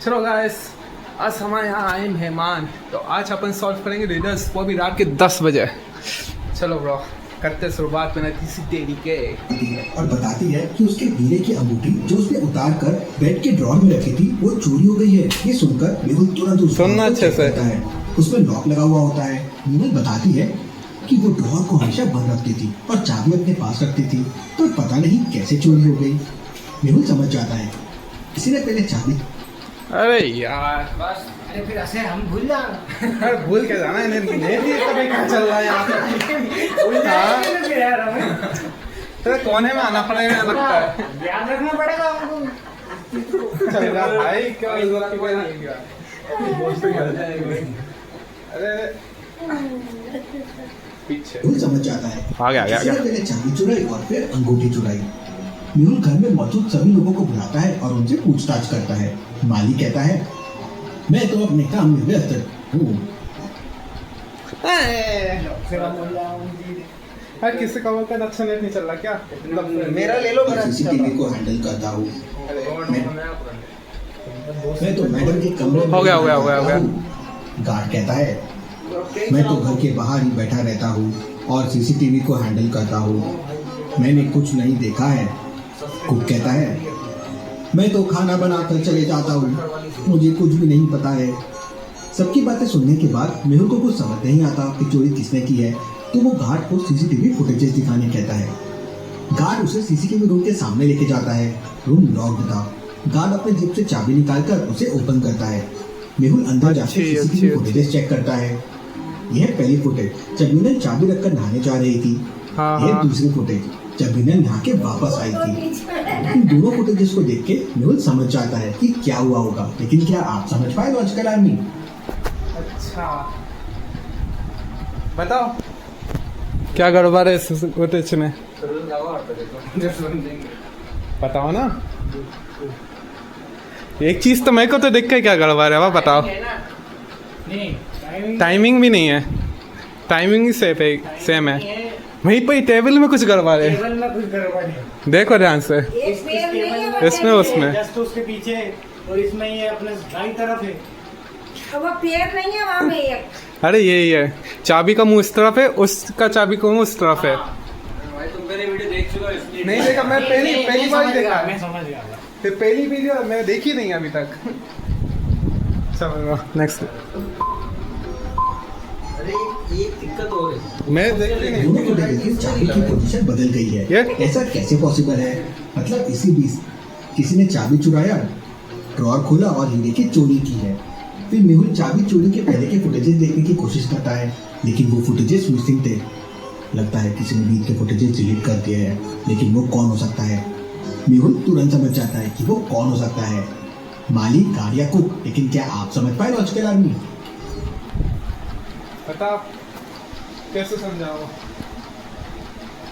चलो गाइस, आज हमारे यहाँ आए मेहमान, तो आज अपन सॉल्व करेंगे रिडल्स, वो भी रात के 10 बजे। चलो ब्रो, करते शुरुआत बिना किसी देरी के। और बताती है कि उसके हीरे की अंगूठी जो उसने उतार कर बेड के ड्रॉर में रखी थी वो चोरी हो गई है। ये सुनकर मेहुल तुरंत उस सुनना ड्रॉर को अच्छे चेक से। करता है। उसमें लॉक लगा हुआ होता है। मेहुल बताती है कि वो ड्रॉर को हमेशा बंद रखती थी और चाबी अपने पास रखती थी, तो पता नहीं कैसे चोरी हो गई। मेहुल समझ जाता है किसी ने पहले चाबी। अरे यार, बस अरे फिर ऐसे हम भूल जाना। अरे भूल के जाना, इन्हें नहीं पता क्या चल रहा है यहाँ पे। भूल जाएंगे ना फिर यार हमें। तो कोने में आना पड़ेगा लगता है। ध्यान रखना पड़ेगा हमको। चल यार भाई, क्या इज्जत की कोई नहीं है। अरे पीछे मेहुल समझ जाता है आ गया, आ गया, आ किसी ने गया। पहले चाबी चुराई और फिर अंगूठी चुराई। मेहुल घर में मौजूद सभी लोगों को बुलाता है और उनसे पूछताछ करता है। माली कहता है मैं तो अपने काम में व्यस्त हूँ। फिर हम भूल जाएंगे। हाँ, किसी का वक्त अच्छा नेट नहीं चल रहा क्या? मेरा ले लो, मेरा सीसीटीवी को हैंडल करता हूँ। मैं तो मैडम के कमरे में हो गया, हो गया, हो गया, हो गया। गार्ड कहता है मैं तो घर के बाहर ही बैठा रहता हूँ और सीसीटीवी को हैंडल करता हूँ। मैंने कुछ नहीं देखा है। कुक कहता है मैं तो खाना बनाकर चले जाता हूँ, मुझे कुछ भी नहीं पता है। सबकी बातें सुनने के बाद मेहुल को कुछ समझ नहीं आता कि चोरी किसने की है, तो वो गार्ड को सीसीटीवी फुटेजेस दिखाने कहता है। गार्ड उसे सीसीटीवी रूम के सामने लेके जाता है। रूम लॉक्ड था। गार्ड अपने जेब से चाबी निकालकर उसे ओपन करता है। मेहुल अंदर जाकर अच्छी, सीसीटीवी अच्छी, फुटेजेस चेक करता है। यह पहली फुटेज जब मीनल चाबी रखकर नहाने जा रही थी। हाँ, यह हाँ। दूसरी फुटेज जब मीनल नहा के वापस आई थी। इन दोनों फुटेजेस को देख के मेहुल समझ जाता है कि क्या हुआ होगा, लेकिन क्या आप समझ पाए लॉजिकल आर्मी? अच्छा, बताओ क्या गड़बड़ है इस फुटेज में? बताओ ना। एक चीज तो मेरे को तो देख के क्या गड़बड़ है, वह बताओ। नहीं, टाइमिंग भी नहीं है, टाइमिंग ही सेम है। वहीं पर टेबल में कुछ गड़बड़ है, टेबल में कुछ गड़बड़ है। देखो ध्यान से। इसमें उसमें जस्ट उसके पीछे और इसमें ये अपने दाईं तरफ है। वो पेड़ नहीं है वहाँ पे एक। अरे यही है, चाबी का मुंह इस तरफ है, उसका चाबी का मुंह उस तरफ है। भाई तुम मेरे वीडियो देख चुके हो इसलिए नहीं देखा, मैं पहली बार ही देखा। मैं समझ गया। फिर पहली वीडियो मैं देखी नहीं अभी तक। चलो नेक्स्ट। अरे ये दिक्कत हो रही मैं देखी नहीं। दोनों फुटेज की चाबी की पोजीशन बदल गई है। ये? ऐसा कैसे पॉसिबल है? मतलब इसी बीच किसी ने चाबी चुराया, ड्रॉर खोला और हीरे की चोरी की है। फिर मेहुल चाबी चोरी के पहले के फुटेजेस देखने की कोशिश करता है, लेकिन वो फुटेजेस मिसिंग थे। लगता है किसी ने बीच के फुटेजेस डिलीट कर दिए हैं, लेकिन वो कौन हो सकता है? मेहुल तुरंत समझ जाता है कि वो कौन हो सकता है। माली, गार्ड या कुक। लेकिन क्या आप समझ पाए लॉजिकल आर्मी? बताओ कैसे समझाओ?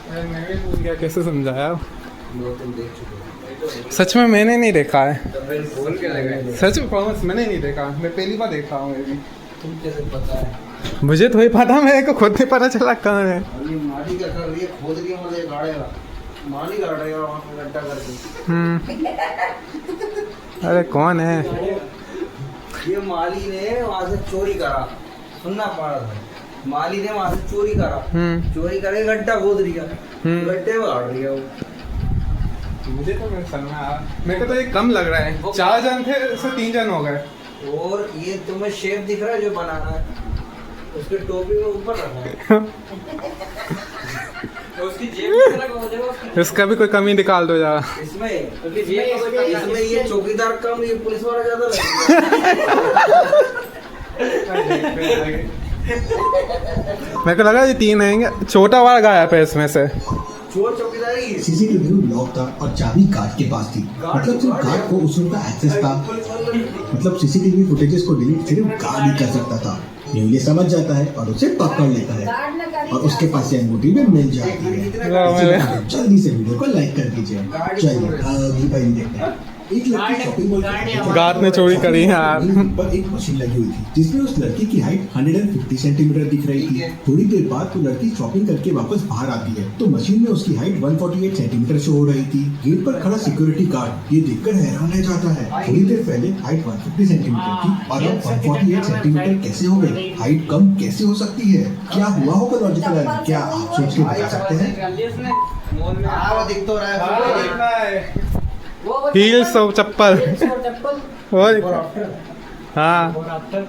मैं भी भूल गया कैसे समझाया। तुम देख चुके हो सच में मैंने नहीं देखा है, तो फिर बोल के लगा सच में प्रॉमिस मैंने नहीं देखा। मैं पहली बार देखा हूँ ये भी। तुम कैसे पता है? मुझे तो ही पता, मेरे को खुद नहीं पता चला कहाँ है। अभी माटी क्या कर रही है, खोद रही है, मुझे गाड़ेगा माली गाड़ रही है वहाँ पे गड्ढा करके। अरे कौन है? ये माली ने वहाँ से चोरी करा, सुनना पड़ा था। माली ने वहाँ से चोरी करा, चोरी करके गड्ढा खोद रही है, गड्ढे में गाड़ रही है वो। मुझे तो मैं समझ में आया, मेरे को तो ये कम लग रहा है। 4 जन थे, उससे 3 जन हो गए। और ये तुम्हें शेप दिख रहा है जो बनाना है, उसके टोपी में ऊपर रखा है। तो उसकी जेब में लगा हो जाएगा उसकी। इसका भी कोई कमी निकाल दो यार। इसमें इसमें ये चौकीदार कम, ये पुलिस वाला ज्यादा लगेगा। मेरे को लगा ये 3 हैं, छोटा वाला गायब है इसमें से। चोर चौकीदारी सीसीटीवी रूम लॉक था और चाबी गार्ड के पास थी। मतलब सिर्फ गार्ड को उस रूम का एक्सेस था। मतलब सीसीटीवी फुटेजेस को डिलीट सिर्फ गार्ड ही कर सकता था। मेहुल ये समझ जाता है और उसे पकड़ लेता है और उसके पास ये अंगूठी भी मिल जाती है। जल्दी से वीडियो को लाइक कर दीजिए। चलिए अभी पहले देखते हैं। एक लड़की शॉपिंग मॉल के गात ने चोरी करी है यार। पर एक मशीन लगी हुई थी जिसमें उस लड़की की हाइट 150 सेंटीमीटर दिख रही थी। थोड़ी देर बाद वो लड़की शॉपिंग करके वापस बाहर आती है तो मशीन में उसकी हाइट 148 सेंटीमीटर शो हो रही थी। गेट पर खड़ा सिक्योरिटी गार्ड ये देखकर हैरान रह जाता है। थोड़ी देर पहले हाइट 150 सेंटीमीटर थी और अब 148 सेंटीमीटर कैसे हो गई? हाइट कम कैसे हो सकती है? क्या हुआ होगा लॉजिकल? क्या आप सोच के बता सकते हैं? दिख तो रहा है। हील्स और चप्पल चप्पल और हाँ और आफ्टर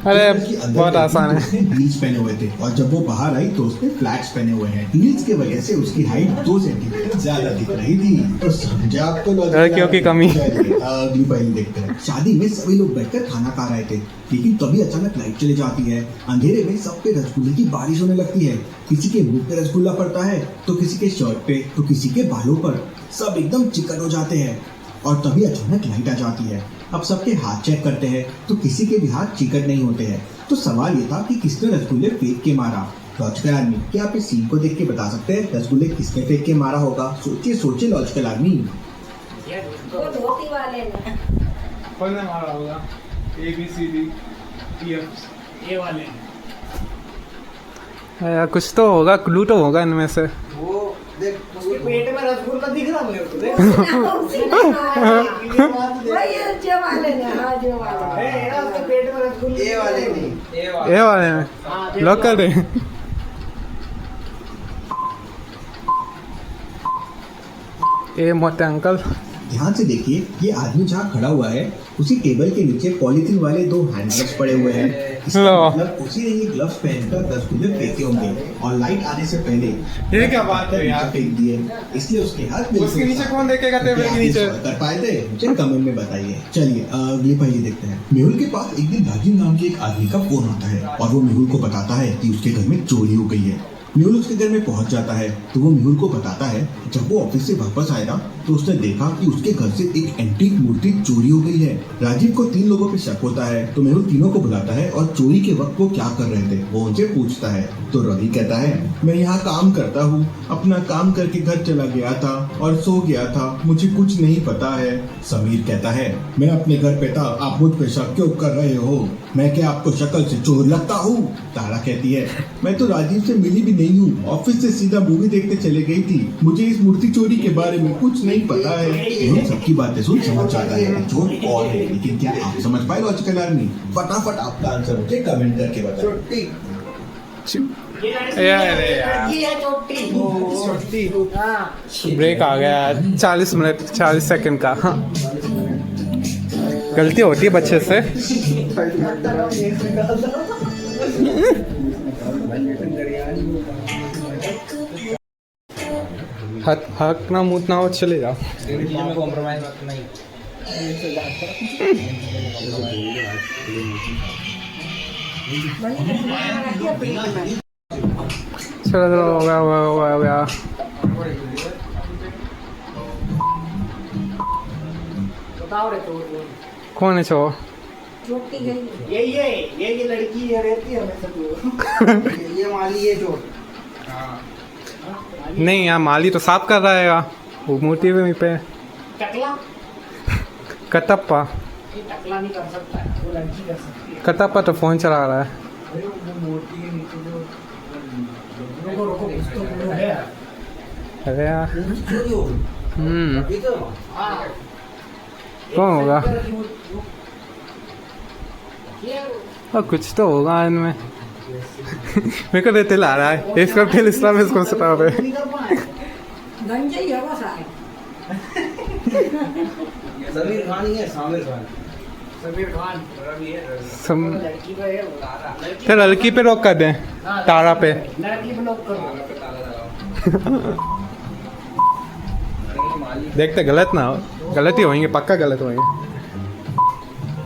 अरे लड़की अंदर बहुत गई आसान तो है। उसने हील्स पहने हुए थे और जब वो बाहर आई तो उसने फ्लैट्स पहने हुए हैं। हील्स की वजह से उसकी हाइट 2 सेंटीमीटर ज्यादा दिख रही थी। तो समझा आपको लड़कियों की कमी। चलिए, अगली पहली देखते हैं। शादी में सभी लोग बैठकर खाना खा रहे थे लेकिन तभी अचानक लाइट चली जाती है। अंधेरे में सब पे रसगुल्ले की बारिश होने लगती है। किसी के मुंह पे रसगुल्ला पड़ता है तो किसी के शर्ट पे तो किसी के बालों पर। सब एकदम चिकन हो जाते हैं और तभी अचानक लाइट आ जाती है। अब सबके हाथ चेक करते हैं तो किसी के भी हाथ चिकन नहीं होते हैं। तो सवाल ये था कि किसने रसगुल्ले फेंक के मारा। लॉजिकल आदमी, क्या आप इस सीन को देख के बता सकते हैं रसगुल्ले किसने फेंक के मारा होगा? सोचिए सोचिए लॉजिकल आदमी। वो धोती वाले ने। कौन ने मारा होगा? ABCD EF ये वाले यार कुछ तो होगा, क्लू तो होगा इनमें से। वो देख उसके पेट में रसगुल्ला दिख रहा मेरे को देख। वही जो वाले ने, हाँ जो वाले ने। उसके पेट में रसगुल्ला ये वाले नहीं ये वाले में हाँ, देखो। लॉक कर दे। ए मोटे अंकल ध्यान से देखिए, ये आदमी जहाँ खड़ा हुआ है उसी टेबल के नीचे पॉलीथीन वाले 2 हैंडग्लव्स पड़े हुए हैं। इसका लो। मतलब उसी ने ये ग्लव्स पहनकर रसगुल्ले फेंके होंगे और लाइट आने से पहले ये क्या बात है यार? फेंक दिए, इसलिए उसके हाथ में। उसके नीचे कौन देखेगा टेबल के नीचे? कर पाए थे मुझे कमेंट में बताइए। चलिए अगली पहेली देखते हैं। मेहुल के पास एक दिन राजीव नाम के एक आदमी का फोन आता है और वो मेहुल को बताता है कि उसके घर में चोरी हो गई है। मेहुल उसके घर में पहुंच जाता है तो वो मेहुल को बताता है जब वो ऑफिस से वापस आएगा तो उसने देखा कि उसके घर से एक एंटीक मूर्ति चोरी हो गई है। राजीव को 3 लोगों पे शक होता है तो मेहुल तीनों को बुलाता है और चोरी के वक्त वो क्या कर रहे थे वो उनसे पूछता है। तो रवि कहता है मैं यहाँ काम करता हूँ, अपना काम करके घर चला गया था और सो गया था, मुझे कुछ नहीं पता है। समीर कहता है मैं अपने घर पे था, आप मुझ पे शक क्यों कर रहे हो? मैं क्या आपको शक्ल से चोर लगता हूँ? तारा कहती है मैं तो राजीव से मिली भी नहीं हूँ, ऑफिस से सीधा मूवी देखने चले गई थी, मुझे इस मूर्ति चोरी के बारे में कुछ नहीं पता है। मेहुल सबकी बातें सुन समझ जाता है कि चोर कौन है, लेकिन क्या आप समझ पाए लॉजिकल आदमी? फटाफट आपका आंसर मुझे कमेंट करके बताएं। लड़की है छोटी। हाँ ब्रेक आ गया 40 मिनट 40 सेकंड का। हाँ। गलती होती है बच्चे से। हक ना मूत ना हो चले जाओ। कॉम्प्रोमाइज नहीं। चलो चलो हो गया। बताओ रे तो कौन है चो? छोटी गई। ये लड़की ये रहती है हमेशा तो। ये माली है चोर। नहीं यार माली तो साफ कर रहा है वो मूर्ति पे। टकला कटप्पा ये टकला नहीं कर सकता है, वो लड़की कर सकती है। कटप्पा तो फोन चला रहा है। अरे वो मूर्ति के नीचे जो रुको कुछ तो क्लू है। अरे यार चोरी हो गई। अभी तो हाँ कौन होगा? और कुछ तो होगा इनमें। मेरे को तो तिल आ रहा है इसका तिल इस्लाम इसको सता है। गंजे ही होगा शायद। समीर खान ही है, सामिर खान। समीर खान रवि है। सम लड़की पे है वो तारा। तो लड़की पे रोक कर दें, तारा पे। लड़की ब्लॉक करो। देखते गलत ना हो, गलत ही होंगे, पक्का गलत होंगे।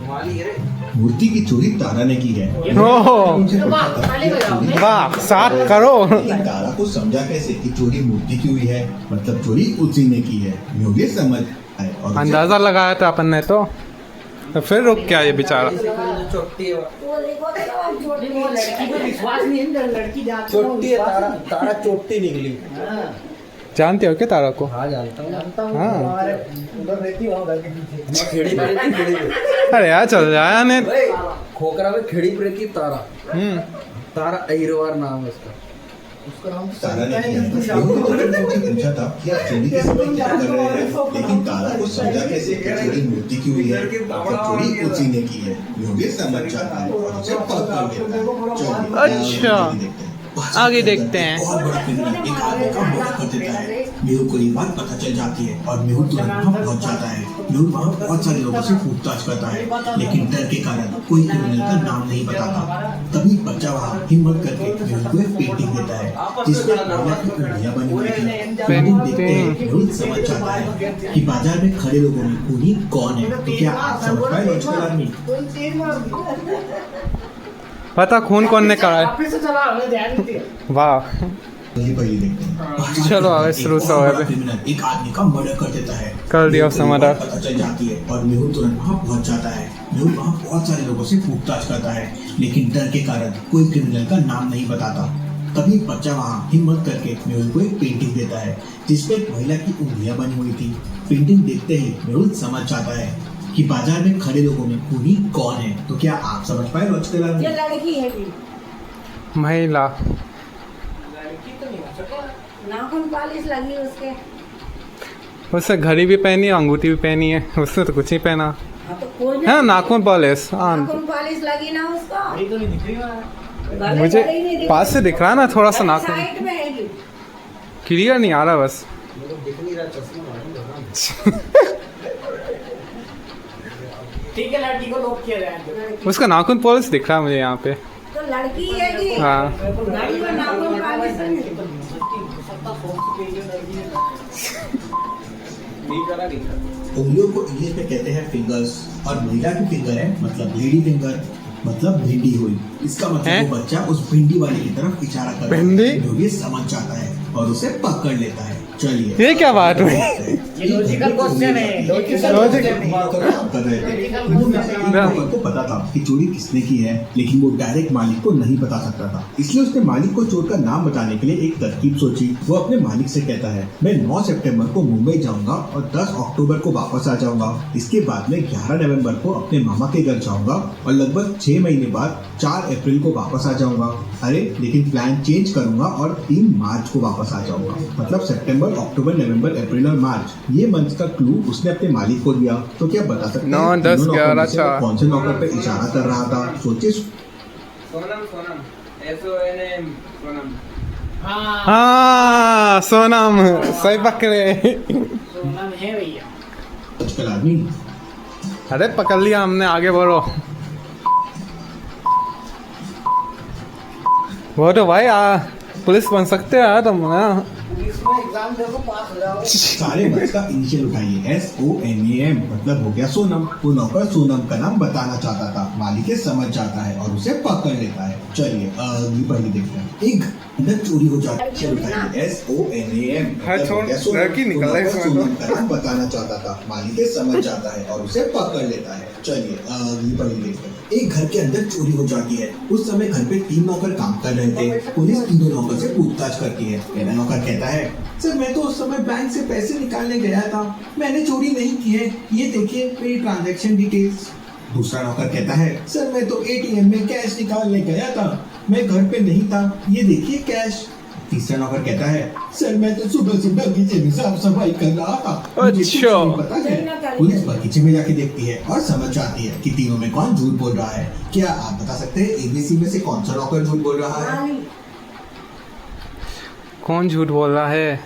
माली है। मूर्ति की चोरी तारा ने की है। ओह मुझे पता था कि चोरी- वाह 7 करोड़। लेकिन तारा को समझा कैसे कि चोरी मूर्ति की हुई है, मतलब चोरी उसी ने की है। मुझे समझ आए और उसे- अंदाजा लगाया था अपन ने तो फिर रुक क्या ये बेचारा। छोटी है। वो देखो तो अब छोटी वो लड़की पे विश्वास नहीं है, लड़की जाती छोटी है तारा। तारा चोटी निकली। हाँ जानते हो क्या तारा को? हाँ जानता हूँ। जानता हूँ हाँ। हमारे उधर रहती है वहाँ घर के पीछे। खेड़ी पे रहती, खेड़ी पे। अरे यार चल जाया ने। भाई, खोखरा में खेड़ी पे रहती है तारा। हम्म। तारा अहिरवार नाम है उसका। उसका नाम तो तारा सुनता ने नहीं, किया शाम को मुझे पूछा था कि आप चोरी के समय क्या कर रहे हैं, लेकिन तारा को समझा कैसे कि चोरी मूर्ति की हुई है और चोरी उसी ने की है। योगेश समझ जाता है और उसे पकड़ लेता है। चलिए, अच्छा। आगे देखते हैं। और बड़ा क्रिमिनल एक आदमी का मर्डर कर देता है। मेहुल को ये बात पता चल जाती है और मेहुल तुरंत वहाँ पहुँच जाता है। मेहुल वहाँ बहुत सारे लोगों से पूछताछ करता है, लेकिन डर के कारण कोई क्रिमिनल का नाम नहीं बताता। तभी बच्चा वहाँ हिम्मत करके मेहुल को एक पेंटिंग देता है जिसमें महिला की उंगलियां बनी हुई थी। पेंटिंग देखते ही मेहुल समझ जाता है कि बाजार में खड़े लोगों में खूनी कौन है। तो क्या आप समझ पाए लॉजिकल आदमी? पता खून कौन ने करा है? वापस से चला, हमें ध्यान नहीं दिया। वाह। ये पहले देखते हैं। चलो आगे शुरू से हो क्रिमिनल एक आदमी का मर्डर कर देता है। कर दिया उसने मर्डर। पता चल जाती है और मेहुल तुरंत वहाँ पहुँच जाता है। मेहुल वहाँ बहुत सारे लोगों से पूछताछ करता है, लेकिन डर के कारण कोई क्रिमिनल का नाम नहीं बताता। तभी एक बच्चा वहाँ हिम्मत करके मेहुल को एक पेंटिंग देता है जिसपे एक महिला की उंगलियां बनी हुई थी। पेंटिंग देखते ही मेहुल समझ जाता है कि बाजार में खड़े लोगों में खूनी कौन है। तो क्या आप समझ पाए लॉजिकल आदमी? ये लड़की है भी, महिला। लड़की तो नहीं हो सकता। नाखून पॉलिश लगी उसके। उससे घड़ी भी पहनी है, अंगूठी भी पहनी है। उसने तो कुछ नहीं पहना। हाँ तो कोई है नाखून पॉलिश। हाँ नाखून पॉलिश लगी ना उसको। घड़ी तो नहीं दिख रही वहाँ। गले मुझे गले ही नहीं दिख पास से दिख रहा है ना थोड़ा सा नाखून। साइड में है ये। क्लियर नहीं आ रहा बस। मेरे को दिख नहीं रहा, चश्मा मारूंगा ना। ठीक है, लड़की को लॉक किया जाए। उसका नाखून पॉलिश दिख रहा है मुझे यहाँ पे। तो लड़की है कि हाँ। गाड़ी में नाखून पॉलिश नहीं। नहीं करा, नहीं करा। उंगलियों को इंग्लिश में कहते हैं फिंगर्स और महिला की फिंगर है मतलब लेडी फिंगर, मतलब भिंडी हुई। इसका मतलब हैं? वो बच्चा उस भिंडी वाले की तरफ इशारा कर रहा भिंडी? है। योगेश समझ जाता है और उसे पकड़ लेता है। चलिए, ये क्या बात हुई? ये लॉजिकल क्वेश्चन है। लॉजिकल काम कर रहे थे। को पता था कि चोरी किसने की है, लेकिन वो डायरेक्ट मालिक को नहीं बता सकता था। इसलिए उसने मालिक को चोर का नाम बताने के लिए एक तरकीब सोची। वो अपने मालिक से कहता है, मैं 9 सितंबर को मुंबई जाऊंगा और 10 अक्टूबर को वापस आ जाऊंगा। इसके बाद में 11 नवंबर को अपने मामा के घर जाऊंगा और लगभग 6 महीने बाद 4 अप्रैल को वापस आ जाऊंगा। अरे लेकिन प्लान चेंज करूंगा और 3 मार्च को वापस आ जाऊंगा। मतलब सितंबर, अक्टूबर, नवंबर, अप्रैल और मार्च, ये मंथ का क्लू उसने अपने मालिक को दिया। तो क्या बता सकते हैं 9, 10, तीनों नौकर 11, में से वो 4 कौन से नौकर पे इशारा कर रहा था? सोचिए। सोनम, सोनम, SONM, सोनम। हाँ, हाँ सोनम सही पकड़े। सोनम है भैया। आजकल आदमी अरे पकड़ लिया हमने, आगे बढ़ो। वो तो भाई पुलिस बन सकते हैं यार तुम ना। पुलिस में एग्जाम देखो, पास हो जाओगे। सारे वर्ड्स का इनिशियल उठाइए, SONAM मतलब हो गया सोनम। वो नौकर सोनम का नाम बताना चाहता था। मालिक समझ जाता है और उसे पकड़ लेता है। चलिए पहले देखते हैं। एक अंदर चोरी हो जाती है। उठाइए, SONAM मतलब हो गया सोनम। लड़की निकल रही है वो इसमें तो। सोनम का नाम बताना चाहता था। मालिक समझ जाता है और उसे पकड़ लेता है। चलिए पहले देखते हैं। एक घर के अंदर चोरी हो जाती है। उस समय घर पे 3 नौकर काम कर रहे थे। पुलिस तीनों नौकर से पूछताछ करती है। पहला नौकर कहता है, सर मैं तो उस समय बैंक से पैसे निकालने गया था, मैंने चोरी नहीं की है, ये देखिए मेरी ट्रांजैक्शन डिटेल्स। दूसरा नौकर कहता है, सर मैं तो ATM में कैश निकालने गया था, मैं घर पे नहीं था, ये देखिए कैश। तीसरा नौकर कहता है, सर मैं तो सुबह से बगीचे में साफ सफाई कर रहा था, मुझे कुछ अच्छा। नहीं पता है। पुलिस बगीचे में जाके देखती है और समझ जाती है कि तीनों में कौन झूठ बोल रहा है। क्या आप बता सकते हैं ABC में से कौन सा नौकर झूठ बोल रहा है? माली। कौन झूठ बोल रहा है?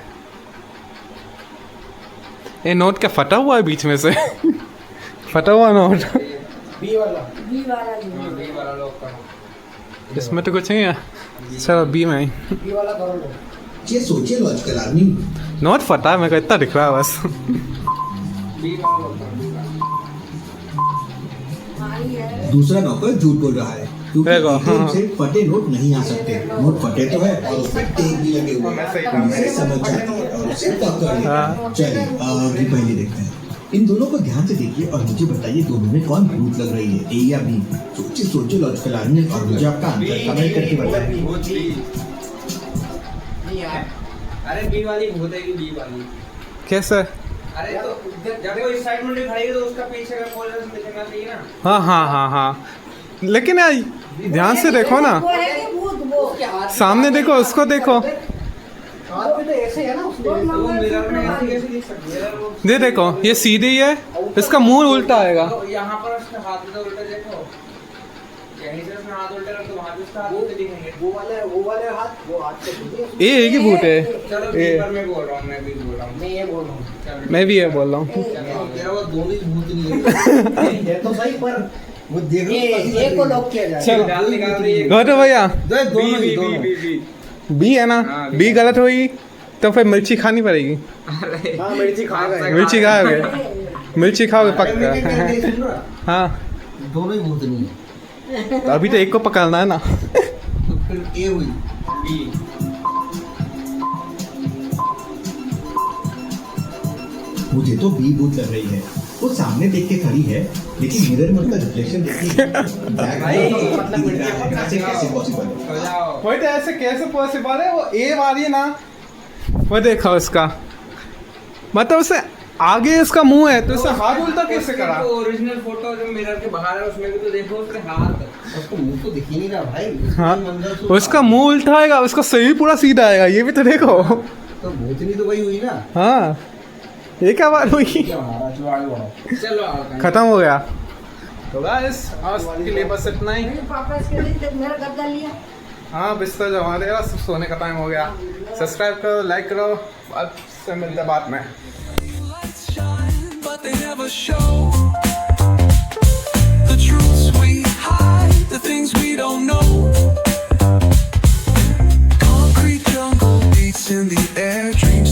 ये नोट क्या फटा हुआ है बीच में से? फटा हुआ नोट। बी वाला। बी वाला जो हाँ, बी वाला लॉक करो। इसमें तो कुछ नहीं है। चलो बी में ही। बी वाला करो लो। ये सोचिए लॉजिकल आदमी। नोट फटा है, मेरे को इतना दिख रहा है बस। बी वाला लॉक करो, बी वाला। माली है। दूसरा नौकर झूठ बोल रहा है क्योंकि देखो, ATM हाँ। से फटे नोट नहीं आ सकते। नोट फटे तो है और उसमें टेप भी लगे हुए हैं। पुलिस समझ जाती है और उसे पकड़ लेती है। चलिए अभी पहले देखते हैं। इन दोनों को ध्यान से देखिए और मुझे बताइए दोनों में कौन भूत लग रही है, A या B? सोचिए लॉजिकल आदमी और मुझे आपका आंसर कमेंट करके बताइए। बहुत बी। नहीं यार, अरे बी वाली भूत है कि बी वाली। कैसे? अरे तो जब वो इस साइड में खड़ेगी तो उसका पीछे का कॉलर दिखना चाहिए ना। हाँ हाँ हाँ हाँ, लेकिन यार ध्यान से देखो ना, वो है कि भूत वो सामने देखो, उसको देखो, हाथ में तो ऐसे है ना उसमें। वो तो वो मिरर मंगलसूत्र में ऐसे वाली। कैसे देख सकते हैं वो? ये देखो, ये सीधी ही है, इसका मुंह उल्टा आएगा। तो यहाँ पर उसका हाथ में तो उल्टा देखो, कहीं से उसने हाथ उल्टा रख तो वहाँ भी उसका हाथ उल्टे दिखेंगे। वो वाले हाथ, वो हाथ से खुद ये एक ही भूत है। चलो ये बीपर में बोल रहा हूँ, मैं भी बोल रहा हूँ। मैं ये बोल रहा हूँ। चलो, मैं भी ये बोल रहा हूँ। चलो, तेरा वो दोनों ही भूत नहीं है। ये तो सही, पर वो देख ये को लॉक किया जाए। चलो डाल निकाल रही है। गौरव भैया, दोनों ही दोनों। बी है ना, हाँ, बी गलत हुई तो फिर मिर्ची खानी पड़ेगी। अरे हाँ, मिर्ची खा गए। मिर्ची खाओगे, मिर्ची खाओगे अरे मैं क्या कह रही पक्का। सुन रहा? हाँ, दोनों ही भूत नहीं है। तो अभी तो एक को पकड़ना है ना। तो फिर ए हुई। बी। मुझे तो बी भूत लग रही है। वो सामने देख के खड़ी है, लेकिन मिरर में उसका रिफ्लेक्शन देखिए। कैसे पॉसिबल है? सो जाओ। वही तो, ऐसे कैसे पॉसिबल है? वो ए वाली है ना, वो देखो उसका, मतलब उसे आगे इसका मुंह है तो इसे हाथ उल्टा कैसे करा? ओरिजिनल फोटो जो मिरर के बाहर है उसमें भी तो देखो उसके हाथ। उसको मुंह तो दिख ही नहीं रहा भाई। हाँ, मंगलसूत्र। उसका मुंह उल्टा आएगा, उसका सही पूरा सीधा आएगा, ये भी तो देखो। तो भूतनी तो वही हुई ना। हाँ, ये क्या बात हुई? क्या हमारा चुवाड़ बढ़ा। चलो आओ। खत्म हो गया। तो गाइस आज के लिए बस इतना ही। मेरे पापा इसके लिए मेरा गद्दा लिया। हाँ, बिस्तर जमा देगा, सब सोने का टाइम हो गया। सब्सक्राइब करो, लाइक करो, अब से मिलते हैं बाद में। Lights shine, but they never show.